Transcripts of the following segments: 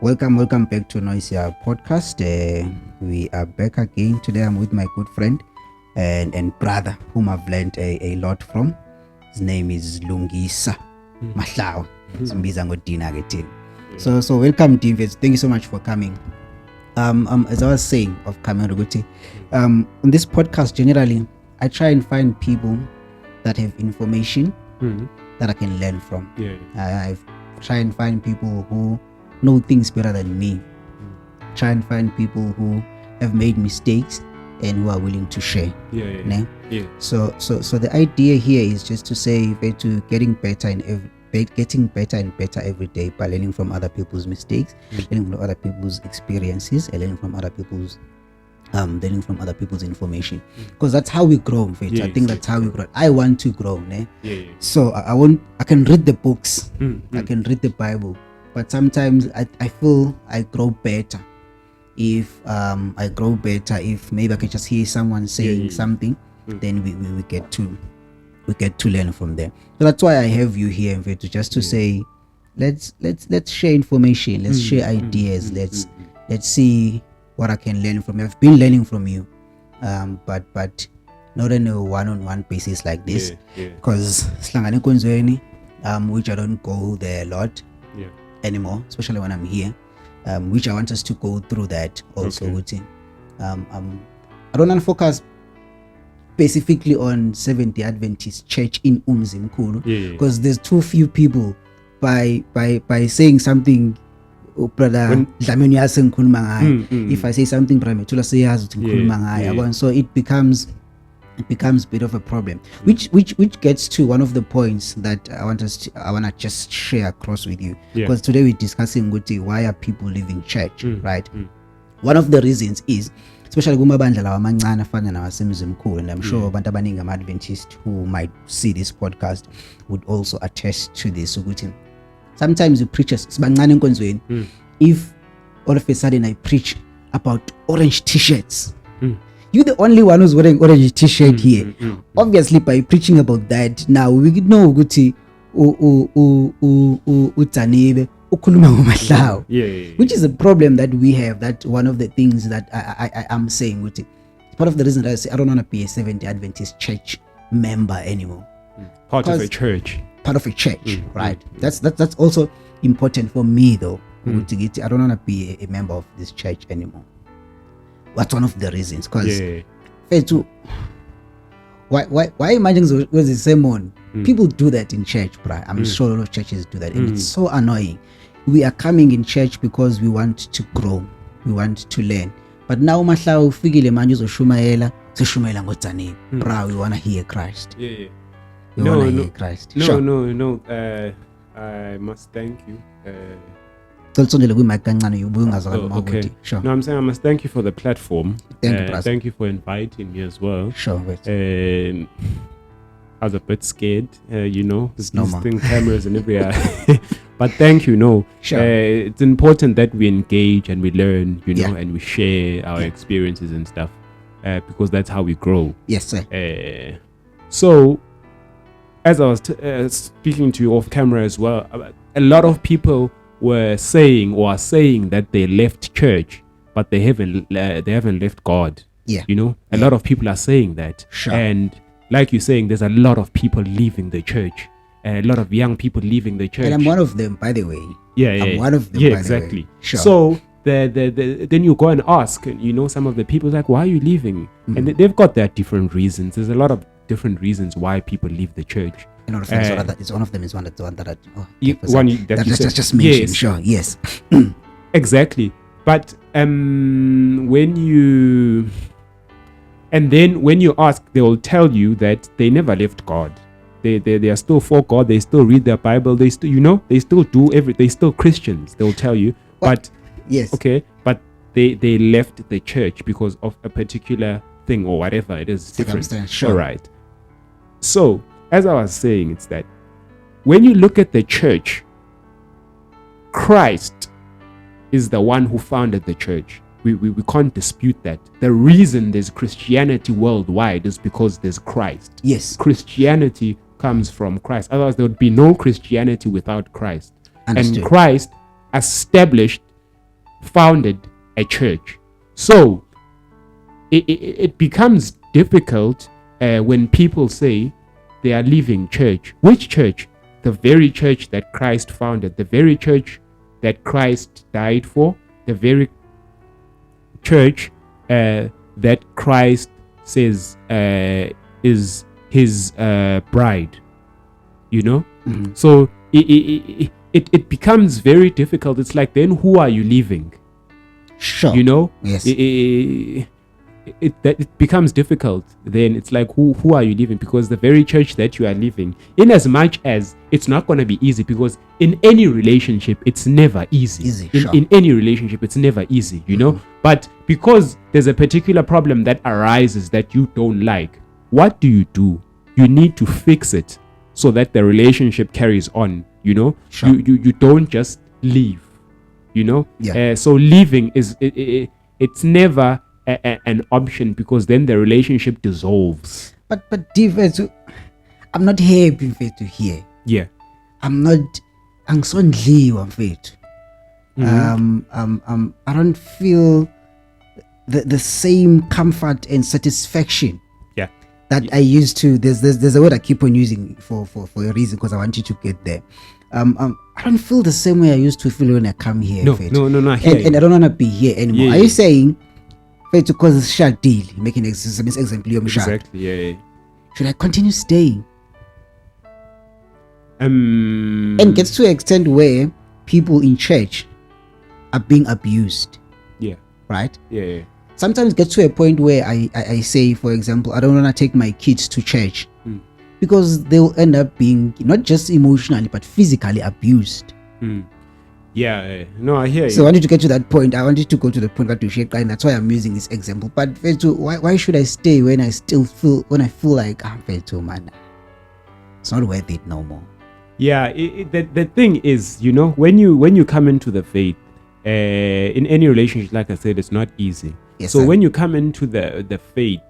Welcome back to Noisia podcast. We are back again. Today I'm with my good friend and brother whom I've learned a lot from. His name is Lungisa Mahlawe. So welcome, Dean. Thank you so much for coming. As I was saying of coming, on this podcast generally I try and find people that have information that I can learn from. I try and find people who know things better than me. Try and find people who have made mistakes and who are willing to share. So the idea here is just to say to getting better and better every day by learning from other people's mistakes, learning from other people's experiences, and learning from other people's information, because that's how we grow. I think that's how we grow. I want to grow. So I can read the books, I can read the Bible, but sometimes I feel I grow better if if maybe I can just hear someone saying something, then we get to learn from them. So that's why I have you here, to say let's share information, let's share ideas, let's see what I can learn from you. I've been learning from you, but not on a one-on-one basis like this, because which I don't go there a lot anymore, especially when I'm here, which I want us to go through that also. I don't want to focus specifically on Seventh-Day Adventist Church in Umzimkhulu, because there's too few people by saying something. Brother, if I say something, so it becomes a bit of a problem, which gets to one of the points that I want to just share across with you, because today we're discussing why are people leaving church, right? One of the reasons is, especially kumabandla lawa amancane afana nawasemzimkhulu, and I'm sure abantu abaningi ama-Adventist who might see this podcast would also attest to this. Sometimes you preachers sibancane enkonzweni, if all of a sudden I preach about orange t-shirts, you're the only one who's wearing orange t-shirt here. Obviously by preaching about that, now we know ukuthi Dzaninosh ukhuluma ngoMahlawe, which is a problem that we have. That one of the things that I am saying, it's part of the reason that I say I don't want to be a Seventh-Day Adventist Church member anymore. Part of a church, right? That's also important for me though. I don't want to be a member of this church anymore. What's one of the reasons? Because why imagine was the same one? People do that in church, bro. I'm sure a lot of churches do that, and it's so annoying. We are coming in church because we want to grow, we want to learn. But now Mahlawe ufike manje uzoshumayela ngoDzaninosh. Bro, we want to hear Christ. Hear Christ. No. I must thank you. Sure. No, I'm saying I must thank you for the platform. Thank you for inviting me as well. Sure. I was a bit scared, visiting cameras and everything. But thank you. Sure. It's important that we engage and we learn, and we share our experiences and stuff, because that's how we grow. Yes, sir. So, as I was speaking to you off camera as well, a lot of people were saying that they left church, but they haven't left God. A lot of people are saying that. Sure. And like you're saying, there's a lot of people leaving the church, a lot of young people leaving the church, and I'm one of them, by the way. I'm one of them. Exactly. The way. Sure. So then you go and ask, some of the people like, why are you leaving? And they've got their different reasons. There's a lot of different reasons why people leave the church. And one of them is one that I just mentioned. Yes. Sure. Yes. Exactly. But when you ask, they will tell you that they never left God. They are still for God. They still read their Bible. They still they still do everything. They still Christians. They will tell you. What? But yes. Okay. But they left the church because of a particular thing or whatever it is. Different. Sure. All right. So, as I was saying, it's that when you look at the church, Christ is the one who founded the church. We can't dispute that. The reason there's Christianity worldwide is because there's Christ. Yes. Christianity comes from Christ. Otherwise, there would be no Christianity without Christ. Understood. And Christ established founded a church. So it becomes difficult when people say they are leaving church. Which church? The very church that Christ founded, the very church that Christ died for, the very church that Christ says is his bride. So it becomes very difficult. It's like, then who are you leaving? Sure. Yes. It becomes difficult. Then it's like, who are you leaving? Because the very church that you are leaving, in as much as it's not going to be easy, because in any relationship it's never easy. In any relationship it's never easy, but because there's a particular problem that arises that you don't like, what do? You need to fix it so that the relationship carries on. Sure. You don't just leave. So leaving is it's never an option, because then the relationship dissolves. But I'm not happy to hear. Yeah. I'm so ndliwa. I don't feel the same comfort and satisfaction that I used to. There's a word I keep on using for a reason, because I want you to get there. I don't feel the same way I used to feel when I come here. No. And I don't want to be here anymore. Are you saying to cause a short deal, making example? Exactly. Yeah. Should I continue staying? And gets to an extent where people in church are being abused. Yeah. Right? Yeah. Sometimes get to a point where I say, for example, I don't want to take my kids to church because they'll end up being not just emotionally but physically abused. Yeah, no, I hear you. So I wanted to get to that point. I wanted to go to the point that you shared, and that's why I'm using this example. But why should I stay when I feel like man, it's not worth it no more? Yeah, the thing is, when you come into the faith, in any relationship, like I said, it's not easy. Yes, so when you come into the faith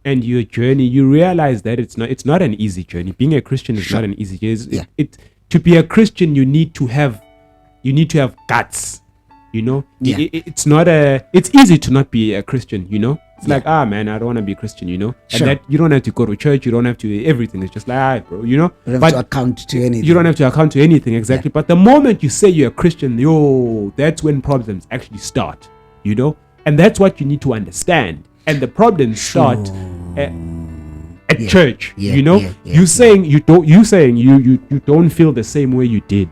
and your journey, you realize that it's not an easy journey. Being a Christian is not an easy journey. To be a Christian, you need to have guts. It's easy to not be a Christian. It's like, man, I don't want to be a Christian. And that you don't have to go to church. You don't have to everything. It's just like, bro. You don't have to account to anything. You don't have to account to anything, exactly. But the moment you say you're a Christian, that's when problems actually start. And that's what you need to understand. And the problems start at church. You saying you don't feel the same way you did.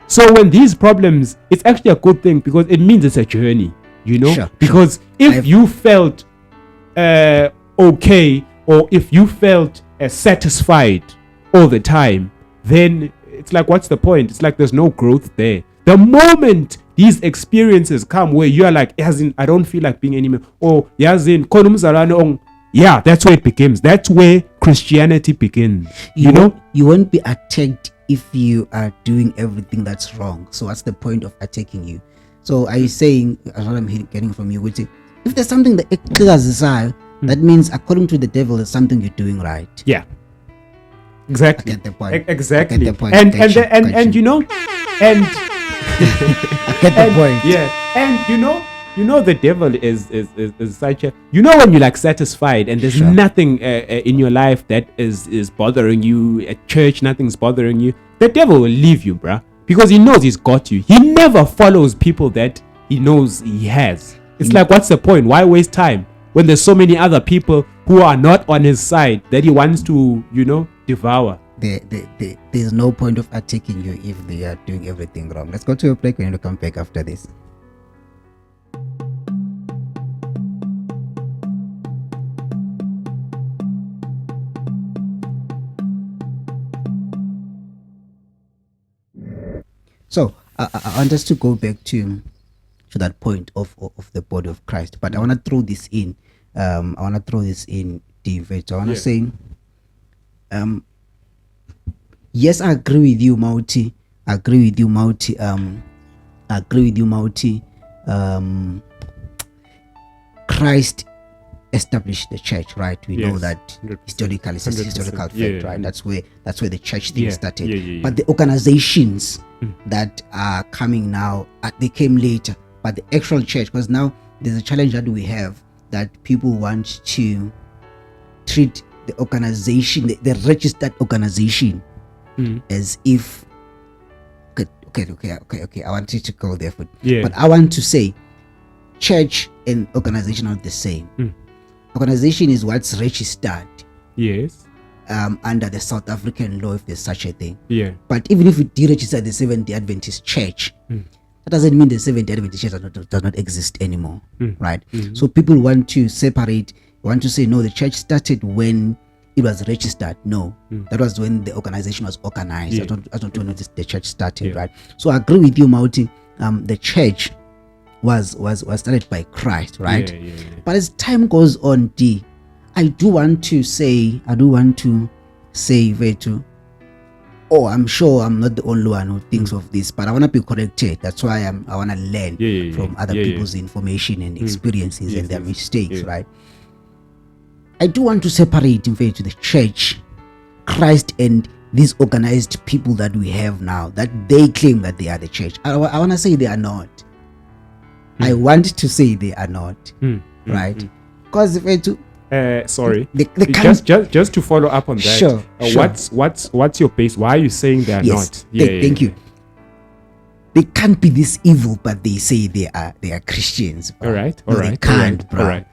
So when these problems, it's actually a good thing, because it means it's a journey. Because if you felt okay, or if you felt satisfied all the time, then it's like, what's the point? It's like there's no growth there. The moment these experiences come where you are like, I don't feel like being anymore, or that's where it begins. That's where Christianity begins. You won't be attacked if you are doing everything that's wrong. So what's the point of attacking you? So are you saying, as what I'm getting from you, which if there's something that that means according to the devil, there's something you're doing right. Yeah. Exactly. I get the point. Exactly. I get the point. And I get the point. Yeah. And the devil is such a, when you're like satisfied and there's nothing in your life that is bothering you at church, nothing's bothering you, the devil will leave you, bruh, because he knows he's got you. He never follows people that he knows he has. It's like, what's the point? Why waste time when there's so many other people who are not on his side that he wants to devour? There's no point of attacking you if they are doing everything wrong. Let's go to a break. We're going to come back after this. So I want us to go back to that point of the body of Christ, but I want to throw this in. David. I want to say, yes, I agree with you, Mauti. Christ established the church, right? We know that 100%. historically it's a 100%. historical fact, Yeah. right? That's where the church thing started. Yeah. But the organizations that are coming now, they came later. But the actual church, because now there's a challenge that we have, that people want to treat the organization, the registered organization, as if okay. I want you to go there, but I want to say, church and organization are the same. Organization is what's registered. Yes. Under the South African law, if there's such a thing. Yeah. But even if we deregister the Seventh-Day Adventist Church, that doesn't mean the Seventh-Day Adventist Church does not exist anymore, right? So people want to separate, want to say, no, the church started when it was registered. No, that was when the organization was organized. Yeah. I don't know the church started, right? So I agree with you, Mauti. The church was started by Christ, right? Yeah. But as time goes on, I do want to say, Vetu, I'm sure I'm not the only one who thinks of this, but I want to be corrected. That's why I want to learn from other people's information and experiences and their mistakes, right? I do want to separate, in fact, the church, Christ, and these organized people that we have now, that they claim that they are the church. I want to say they are not. I want to say they are not, right? Because sorry, just to follow up on that. Sure. What's your base? Why are you saying they are not? Thank you. They can't be this evil, but they say they are Christians. Bro. All right. They can't, bro. All right.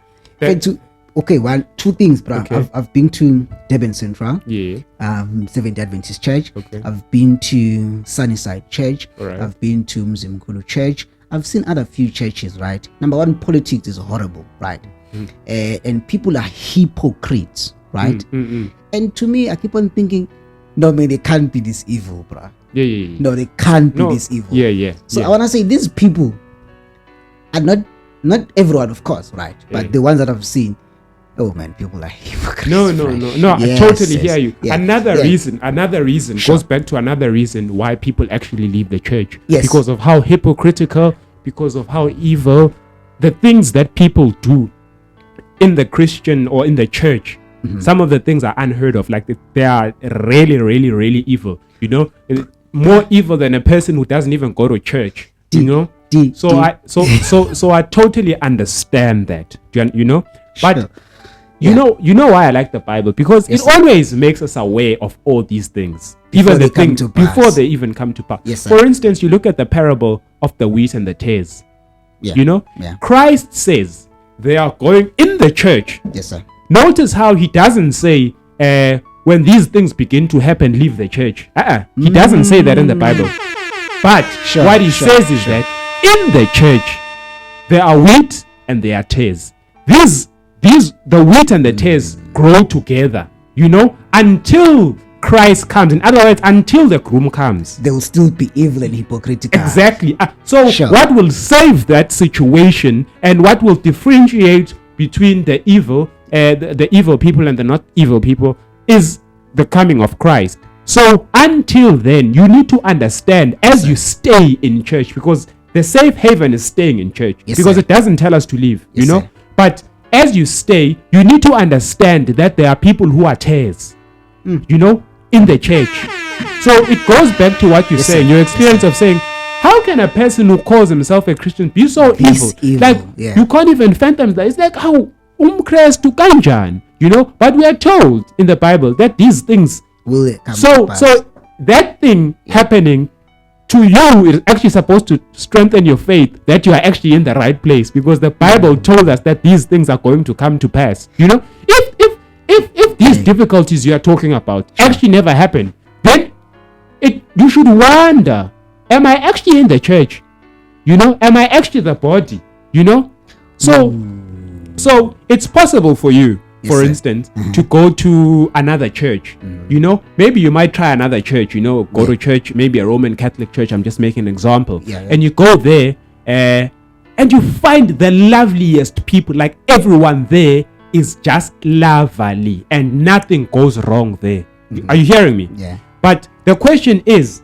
Two things, bro. Okay. I've been to Durban Central. Yeah. Seventh-Day Adventist Church. Okay. I've been to Sunnyside Church. All right. I've been to Mzimkhulu Church. I've seen other few churches, right? Number one, politics is horrible, right? And people are hypocrites, right? And to me, I keep on thinking, no, man, they can't be this evil, bro. Yeah. No, they can't be this evil. Yeah. So I want to say these people are not everyone, of course, right? But the ones that I've seen, oh man, people are hypocrites. No. Yes, I totally hear you. Yeah. Another reason Sure. goes back to another reason why people actually leave the church. Yes. Because of how hypocritical, because of how evil, the things that people do in the Christian or in the church. Some of the things are unheard of. Like they are really, really, really evil. You know, more evil than a person who doesn't even go to church. So I totally understand that. You know, but. Sure. You know why I like the Bible? Because it always makes us aware of all these things. Before even they the come things to pass. before they even come to pass. Yes, sir. For instance, you look at the parable of the wheat and the tares. Yeah. You know? Yeah. Christ says they are going in the church. Yes, sir. Notice how he doesn't say when these things begin to happen, leave the church. He doesn't say that in the Bible. But what he says is that in the church there are wheat and there are tares. The wheat and the tares grow together, you know, until Christ comes. In other words, until the groom comes. They will still be evil and hypocritical. Exactly. What will save that situation and what will differentiate between the evil people and the not evil people is the coming of Christ. So until then, you need to understand as you stay in church, because the safe haven is staying in church, because it doesn't tell us to leave, you know. But as you stay, you need to understand that there are people who are tares, you know, in the church. So it goes back to what you say, your experience of saying, how can a person who calls himself a Christian be so evil? Like, you can't even fathom that. It's like, how to kanjan, you know? But we are told in the Bible that these things will come. So that thing happening to you is actually supposed to strengthen your faith that you are actually in the right place, because the Bible told us that these things are going to come to pass. You know, if these difficulties you are talking about actually never happen, then you should wonder, am I actually in the church? You know, am I actually the body? You know, so it's possible for you, for instance, to go to another church. You know, maybe you might try another church, you know, go to church, maybe a Roman Catholic church, I'm just making an example. And you go there and you find the loveliest people, like everyone there is just lovely and nothing goes wrong there. Are you hearing me? Yeah. But the question is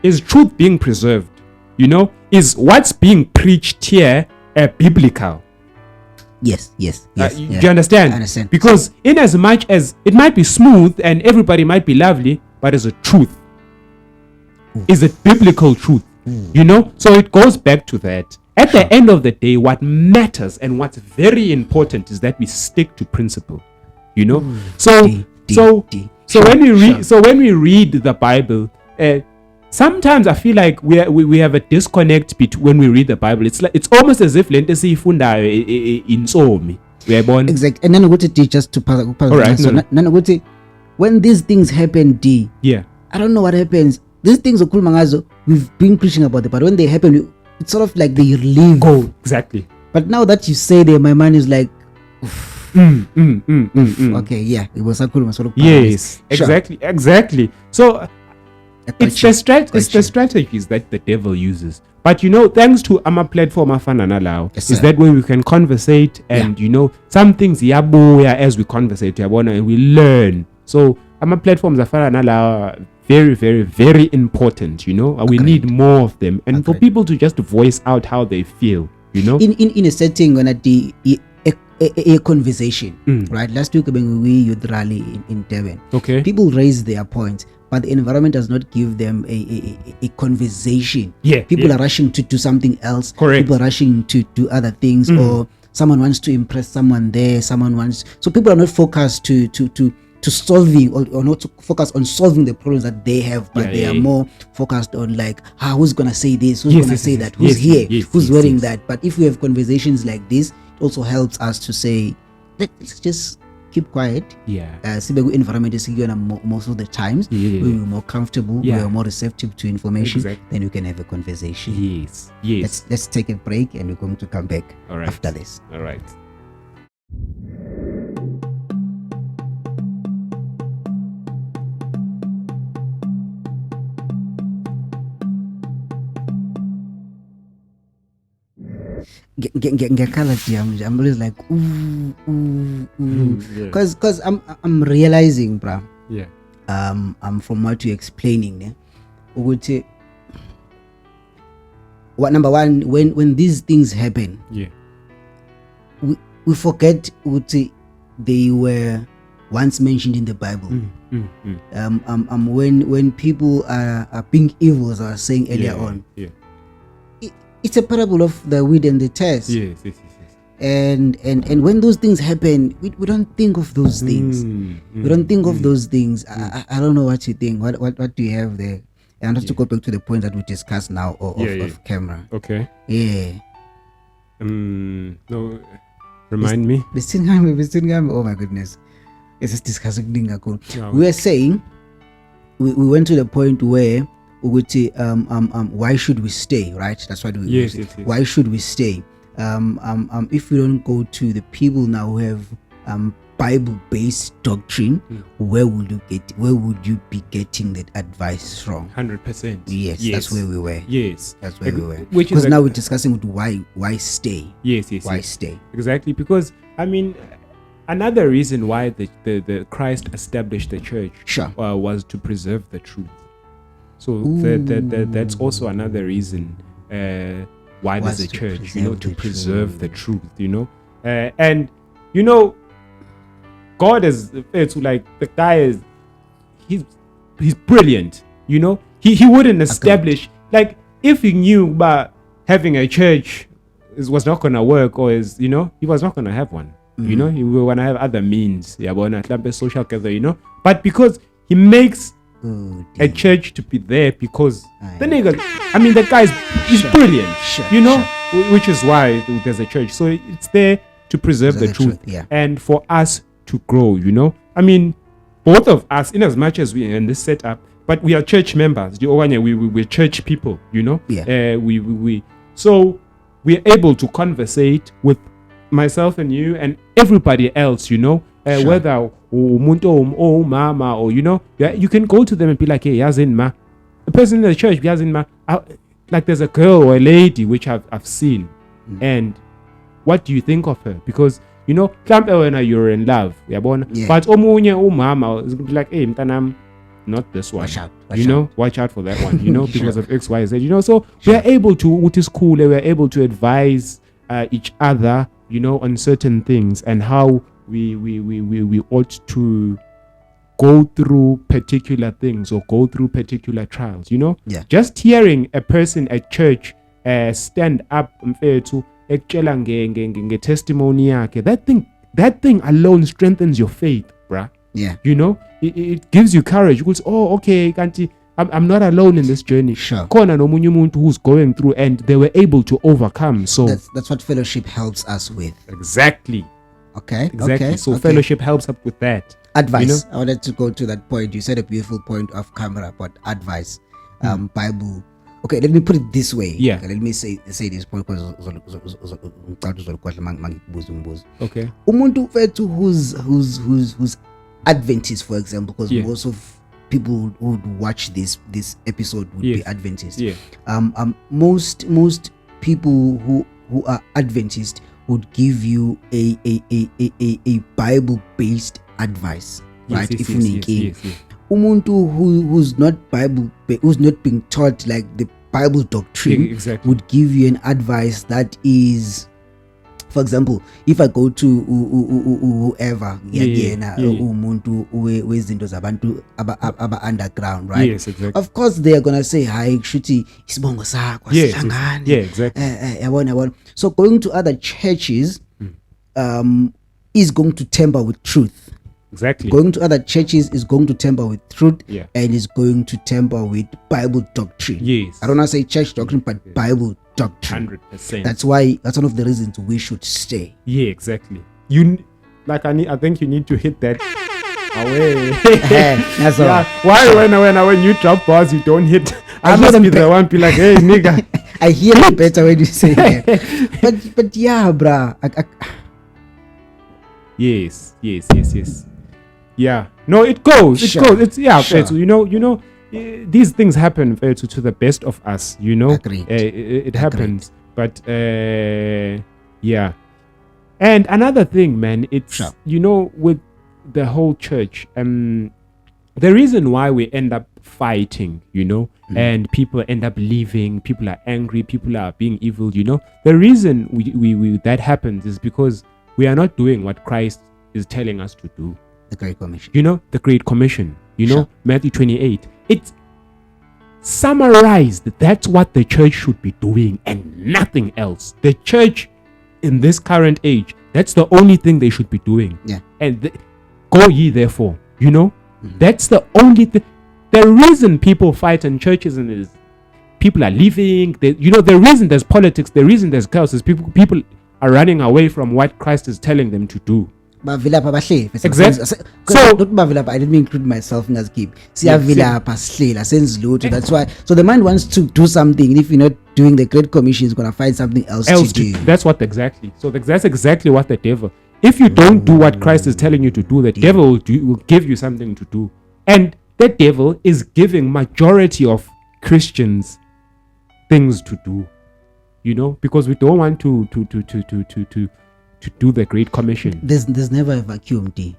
truth being preserved? You know, is what's being preached here biblical? Yes. Do you understand? I understand. Because in as much as it might be smooth and everybody might be lovely, but it's a truth. Is a biblical truth. You know? So it goes back to that. At the end of the day, what matters and what's very important is that we stick to principle. You know? When we read the Bible, sometimes I feel like we have a disconnect between when we read the Bible. It's almost as if lento siyifunda in somi. Uyayibona? Exactly. And then I go to teach us to pass. Alright. So when these things happen, yeah. I don't know what happens. These things are cool, mangazo. We've been preaching about it, but when they happen, it's sort of like they leave. Go exactly. But now that you say that, my mind is like, okay, yeah, it was a cool one. Yes, exactly. So it's the strategies that the devil uses. But you know, thanks to our platform Afana Nalaw, is that way we can conversate and you know, some things yaboya as we conversate, and we learn. So our platforms Afana Nalaw very, very, very important, you know. We need more of them, and for people to just voice out how they feel, you know. In a setting when a conversation, right? Last week when we youth rally in Devon, people raise their points, but the environment does not give them a conversation. People are rushing to do something else. People are rushing to do other things, or someone wants to impress someone there. So people are not focused to solving or not to focus on solving the problems that they have, but they are more focused on like, who's gonna say this, who's gonna say that, who's here, who's wearing that. But if we have conversations like this, it also helps us to say, let's just keep quiet. Environment is most of the times we're more comfortable, we're more receptive to information, then we can have a conversation. Let's take a break and we're going to come back after this. All right. I'm always like because I'm realizing, bruh. From what you're explaining, what number one, when these things happen, we forget what they were once mentioned in the Bible. When people are being evil, as I was saying earlier on. It's a parable of the wheat and the tares. Yes. And when those things happen, we don't think of those things. We don't think of those things. I don't know what you think. What do you have there? And I have to go back to the point that we discussed now off camera. Okay. Yeah. No, remind me. Oh my goodness. It's just discussing. We were saying we went to the point where we would say, why should we stay, right? That's what we yes. Why should we stay? If we don't go to the people now who have Bible-based doctrine, where would you be getting that advice from? 100%. Yes, that's where we were. Yes, that's where we were. Because now we're discussing why stay. Yes. Why stay? Exactly, because I mean, another reason why the Christ established the church was to preserve the truth. So that's also another reason why there's a church, to preserve the truth, and God it's like the guy is he's brilliant, he wouldn't establish, like, if he knew about having a church was not gonna work, or he was not gonna have one. He will wanna have other means, social gather, but because he makes a church to be there, because the guy is brilliant, which is why there's a church. So it's there to preserve the truth and for us to grow, both of us, in as much as we are in this setup, but we are church members. We're church people, so we're able to conversate with myself and you and everybody else, whether umuntu or mama, or you can go to them and be like, hey, yazin ma, a person in the church, yazin ma, like there's a girl or a lady which I've seen, and what do you think of her? Because when you're in love, but omunye mama is gonna be like, hey, mtanam, not this one. Watch out for that one, because of X, Y, Z, so we are able to, which is cool, we are able to advise each other on certain things and how we ought to go through particular things or go through particular trials. Yeah. Just hearing a person at church stand up mfethu ekutshela nge-testimony yakhe, that thing alone strengthens your faith, bruh. Yeah. It gives you courage. You go, oh, okay, kanti I'm not alone in this journey. Sure. Khona nomunye umuntu who's going through, and they were able to overcome. So that's what fellowship helps us with. Exactly. Okay. Exactly. Okay. So fellowship helps up with that. Advice. I wanted to go to that point. You said a beautiful point off camera about advice. Bible. Okay, let me put it this way. Yeah. Okay, let me say this point because Okay. Umuntu wethu who's Adventist, for example, because most of people who would watch this episode would be Adventist. Yeah. Most people who are Adventist would give you a Bible based advice, right? Yes, if you need yes. Umuntu who's not who's not being taught like the Bible doctrine exactly. would give you an advice that is, for example, if I go to whoever umuntu wezinto zabantu aba underground, right? Yes, exactly. Of course they are gonna say hayi kushuthi isibongo sakho sihlangane. Yeah, exactly. Yabona. So going to other churches is going to tamper with truth. Exactly. Going to other churches is going to tamper with truth, Yeah. and is going to tamper with Bible doctrine. Yes. I don't want to say church doctrine, but Bible doctrine. 100%. That's one of the reasons we should stay. Yeah, exactly. I think you need to hit that away. That's all. Yeah. Why when you drop bars you don't hit? I must be the one be like, hey nigga. I hear it better when you say that. but yeah, bruh. Yes. Yeah. No, it goes. It goes. It's Fetu, these things happen Fetu, to the best of us, Agreed. It happens. But yeah. And another thing, man, it's with the whole church, the reason why we end up fighting, and people end up leaving, people are angry, people are being evil, the reason we that happens is because we are not doing what Christ is telling us to do. The Great Commission. The Great Commission. Sure. Matthew 28. It's summarized. That's what the church should be doing and nothing else. The church in this current age, that's the only thing they should be doing. Yeah. And go ye therefore. That's the only thing. The reason people fight in churches is people are leaving. The reason there's politics, the reason there's chaos is people are running away from what Christ is telling them to do. Exactly. So I didn't include myself in as keep. That's why. So the man wants to do something, and if you're not doing the Great Commission, he's gonna find something else to do. That's what exactly. So that's exactly what the devil. If you don't do what Christ is telling you to do, the devil will give you something to do, and the devil is giving majority of Christians things to do. Because we don't want to do the Great Commission. There's never a vacuum, D.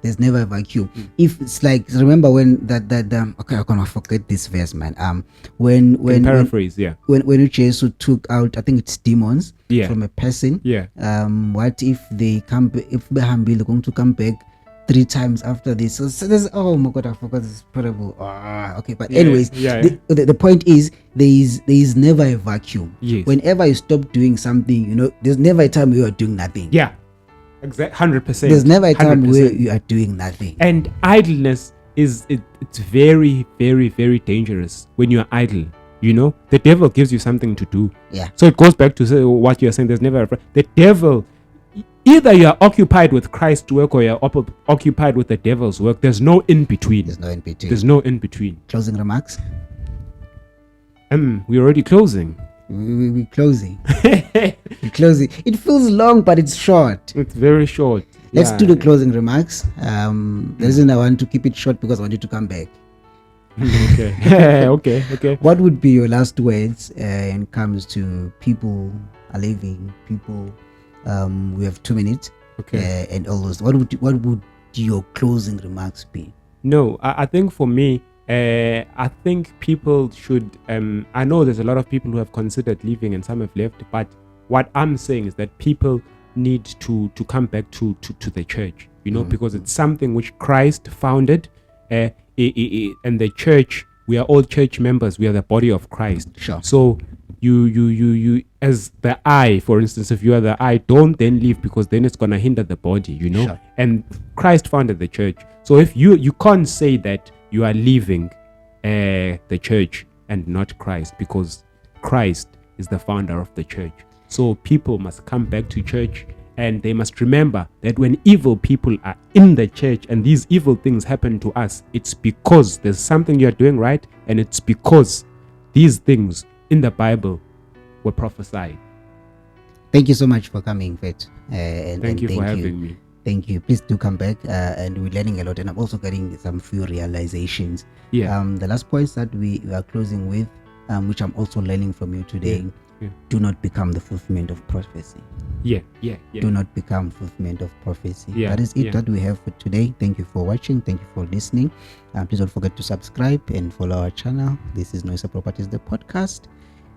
There's never a vacuum. If it's like, remember when okay, I'm gonna forget this verse, man. When paraphrase, when Jesus took out, I think it's demons from a person. Yeah. What if they they're going to come back 3 times after this? So there's, oh my God, I forgot this parable. Okay, but anyways, the point is there is never a vacuum. Yes. Whenever you stop doing something, there's never a time where you are doing nothing. Yeah, exactly, 100%. There's never a time 100%. where you are doing nothing. And idleness it's very, very, very dangerous when you are idle. The devil gives you something to do. Yeah. So it goes back to what you're saying. There's never the devil. Either you are occupied with Christ's work or you are occupied with the devil's work. There's no in between. There's no in between. Closing remarks? We're already closing. We're closing. We're closing. It feels long, but it's short. It's very short. Let's do the closing remarks. The reason I want to keep it short because I want you to come back. Okay. Okay. What would be your last words when it comes to people are leaving, people? We have 2 minutes. Okay. And all those. What would your closing remarks be? No, I think for me, I think people should. I know there's a lot of people who have considered leaving and some have left, but what I'm saying is that people need to come back to the church, because it's something which Christ founded, and the church, we are all church members. We are the body of Christ. Sure. So you as the eye, for instance, if you are the eye, don't then leave, because then it's gonna hinder the body, Sure. And Christ founded the church. So if you can't say that you are leaving the church and not Christ, because Christ is the founder of the church. So people must come back to church, and they must remember that when evil people are in the church and these evil things happen to us, it's because there's something you're doing right, and it's because these things in the Bible were prophesied. Thank you so much for coming, Fet. Thank you for having me. Thank you. Please do come back, and we're learning a lot, and I'm also getting some few realizations. Yeah. The last points that we are closing with, which I'm also learning from you today. Yeah. Do not become the fulfillment of prophecy. Yeah. Do not become fulfillment of prophecy. Yeah. That is it that we have for today. Thank you for watching. Thank you for listening. Please don't forget to subscribe and follow our channel. This is Noisa Properties, the podcast.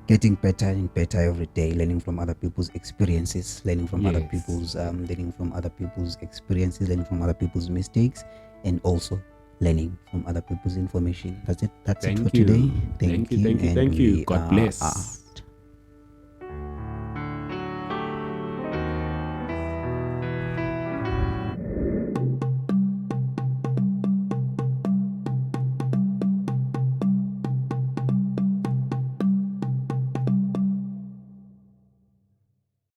Getting better and better every day, learning from other people's experiences, learning from other people's experiences, learning from other people's mistakes, and also learning from other people's information. That's it. That's it for today. Thank you. Thank you. God bless.